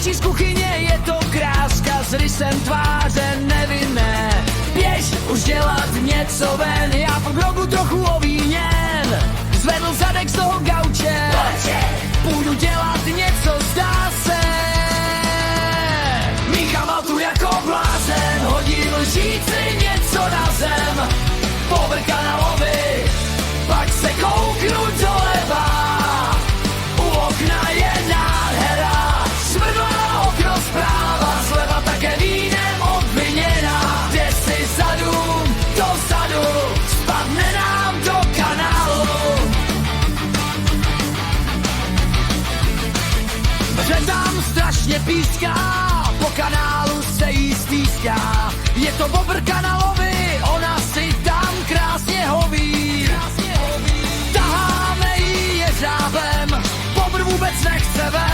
Kričí z kuchyně, je to kráska s rysem tváře nevinné. Běž už dělat něco ven, já po grogu trochu ovíněn. Zvedl zadek z toho gauče, půjdu dělat něco, zdá se. Míchával tu jako blázen, hodil lžíci něco na zem. Povrch kanálovy, pak se kouknu doleva. U okna je nádhera, smrdlá okno zpráva, zleva také vínem obviněná. Jde si zadu, dozadu, spadne nám do kanálu. Že tam strašně píská, po kanálu se jí stýská. Je to bobr kanálový, ona si tam krásně hoví. Taháme jí jeřábem, bobr vůbec nechce ven.